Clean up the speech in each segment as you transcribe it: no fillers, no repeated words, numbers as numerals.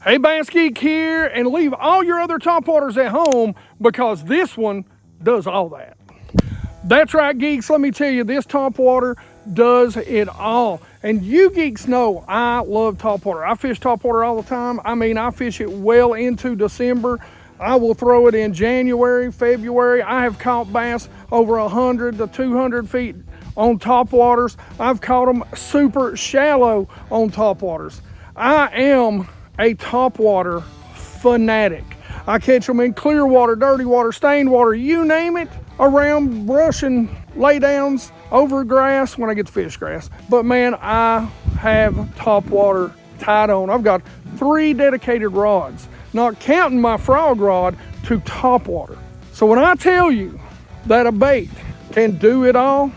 Hey, BassGeek here, and leave all your other topwaters at home because this one does all that. That's right, geeks. Let me tell you, this topwater does it all. And you geeks know I love topwater. I fish topwater all the time. I mean, I fish it well into December. I will throw it in January, February. I have caught bass over 100 to 200 feet on topwaters. I've caught them super shallow on topwaters. I am a topwater fanatic. I catch them in clear water, dirty water, stained water, you name it, around brush and laydowns, over grass when I get the fish grass. But man, I have topwater tied on. I've got 3 dedicated rods, not counting my frog rod, to topwater. So when I tell you that a bait can do it all,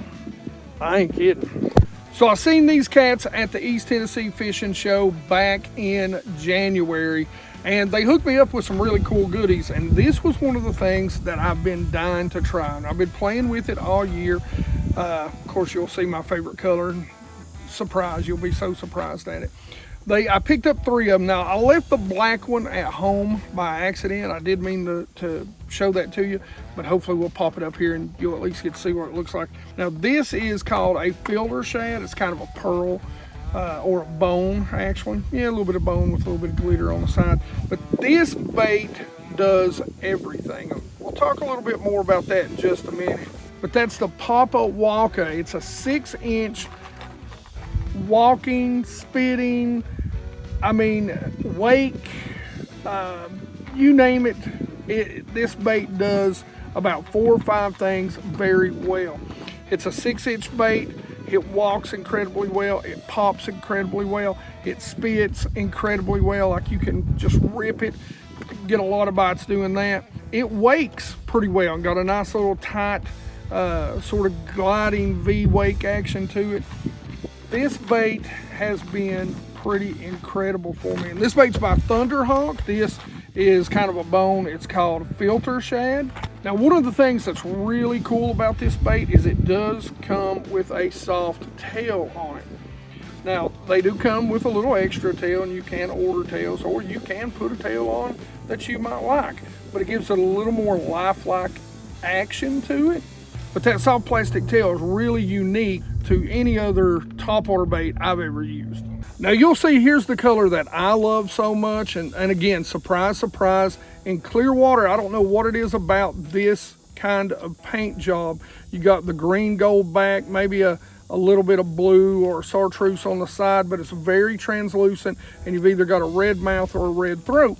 I ain't kidding. So I seen these cats at the East Tennessee Fishing Show back in January, and they hooked me up with some really cool goodies, and this was one of the things that I've been dying to try, and I've been playing with it all year. Of course, you'll see my favorite color. Surprise, you'll be so surprised at it. I picked up 3 of them. Now, I left the black one at home by accident. I did mean to show that to you, but hopefully we'll pop it up here and you'll at least get to see what it looks like. Now, this is called a filter shad. It's kind of a pearl or a bone, actually. Yeah, a little bit of bone with a little bit of glitter on the side. But this bait does everything. We'll talk a little bit more about that in just a minute. But that's the Poppa Walka. It's a 6-inch walking, spitting, I mean, wake, you name it, this bait does about 4 or 5 things very well. It's a 6-inch bait. It walks incredibly well. It pops incredibly well. It spits incredibly well. Like, you can just rip it, get a lot of bites doing that. It wakes pretty well. Got a nice little tight, sort of gliding V-wake action to it. This bait has been pretty incredible for me. And this bait's by Thunderhawk. This is kind of a bone. It's called filter shad. Now, one of the things that's really cool about this bait is it does come with a soft tail on it. Now, they do come with a little extra tail, and you can order tails, or you can put a tail on that you might like. But it gives it a little more lifelike action to it. But that soft plastic tail is really unique to any other topwater bait I've ever used. Now, you'll see here's the color that I love so much, and again, surprise, surprise, in clear water, I don't know what it is about this kind of paint job. You got the green gold back, maybe a little bit of blue or chartreuse on the side, but it's very translucent, and you've either got a red mouth or a red throat.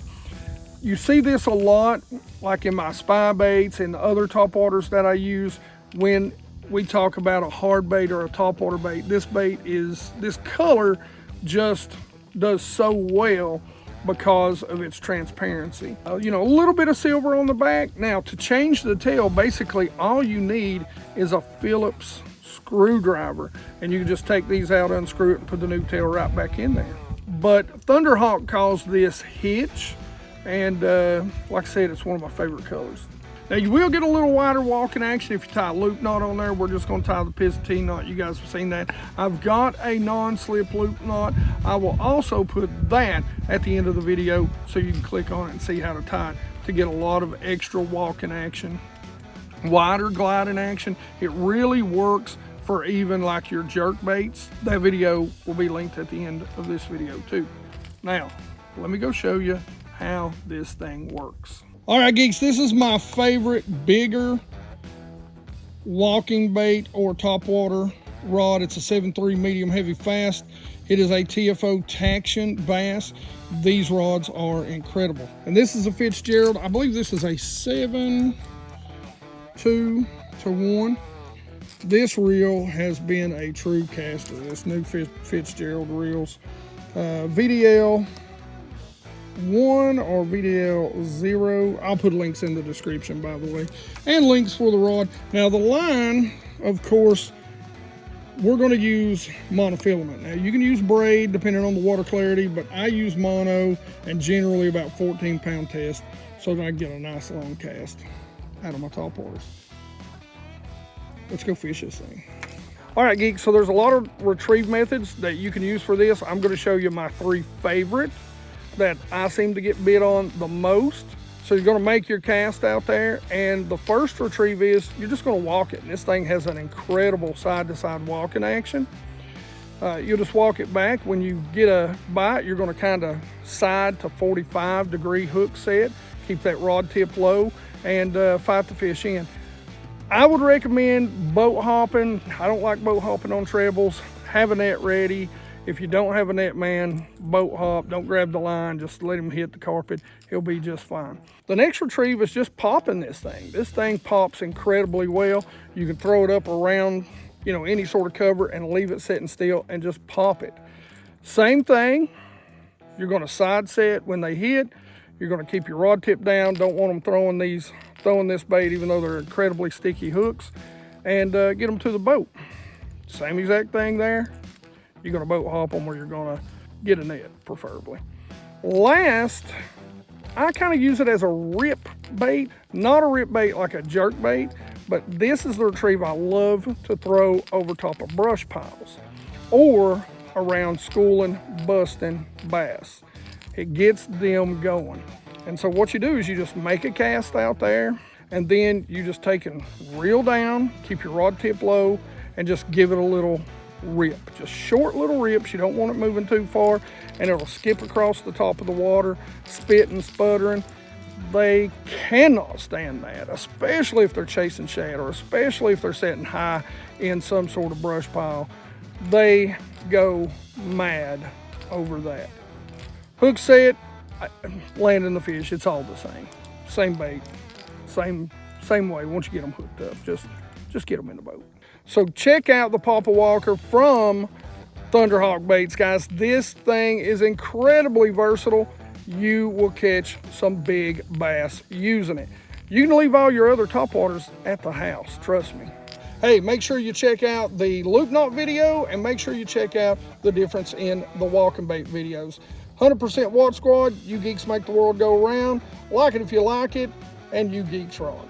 You see this a lot, like in my spy baits and other topwaters that I use. When we talk about a hard bait or a topwater bait, this color just does so well because of its transparency. You know, a little bit of silver on the back. Now, to change the tail, basically all you need is a Phillips screwdriver, and you can just take these out, unscrew it, and put the new tail right back in there. But Thunderhawk calls this hitch, and like I said, it's one of my favorite colors. Now, you will get a little wider walking action if you tie a loop knot on there. We're just going to tie the piston T knot. You guys have seen that. I've got a non-slip loop knot. I will also put that at the end of the video so you can click on it and see how to tie it to get a lot of extra walking action, wider gliding action. It really works for even like your jerk baits. That video will be linked at the end of this video too. Now, let me go show you how this thing works. All right, geeks, this is my favorite bigger walking bait or topwater rod. It's a 7.3 medium heavy fast. It is a TFO Taction bass. These rods are incredible. And this is a Fitzgerald. I believe this is a 7-2 to 1. This reel has been a true caster. This new Fitzgerald reels. VDL 1 or VDL 0. I'll put links in the description, by the way, and links for the rod. Now, the line, of course, we're going to use monofilament. Now, you can use braid depending on the water clarity, but I use mono and generally about 14-pound test so that I can get a nice long cast out of my topwaters. Let's go fish this thing. All right, geeks, so there's a lot of retrieve methods that you can use for this. I'm going to show you my 3 favorite. that I seem to get bit on the most. So you're gonna make your cast out there, and the first retrieve is you're just gonna walk it. And this thing has an incredible side-to-side walking action. You'll just walk it back. When you get a bite, you're gonna kind of side to 45-degree hook set, keep that rod tip low, and fight the fish in. I would recommend boat hopping. I don't like boat hopping on trebles. Have a net ready. If you don't have a net man, boat hop, don't grab the line, just let him hit the carpet. He'll be just fine. The next retrieve is just popping this thing. This thing pops incredibly well. You can throw it up around, you know, any sort of cover and leave it sitting still and just pop it. Same thing, you're gonna side set when they hit. You're gonna keep your rod tip down. Don't want them throwing this bait, even though they're incredibly sticky hooks, and get them to the boat. Same exact thing there. You're gonna boat hop them, or you're gonna get a net, preferably. Last, I kind of use it as a rip bait, not a rip bait like a jerk bait, but this is the retrieve I love to throw over top of brush piles or around schooling, busting bass. It gets them going. And so what you do is you just make a cast out there, and then you just take and reel down, keep your rod tip low, and just give it a little rip. Just short little rips. You don't want it moving too far, and it'll skip across the top of the water, spitting, sputtering. They cannot stand that, especially if they're chasing shad, or especially if they're sitting high in some sort of brush pile. They go mad over that. Hook set, landing the fish, it's all the same. Same bait, same way. Once you get them hooked up, just get them in the boat. So check out the Poppa Walka from Thunderhawk Baits, guys. This thing is incredibly versatile. You will catch some big bass using it. You can leave all your other topwaters at the house, trust me. Hey, make sure you check out the loop knot video, and make sure you check out the difference in the walking bait videos. 100% Watt Squad, you geeks make the world go round. Like it if you like it, and you geeks rock.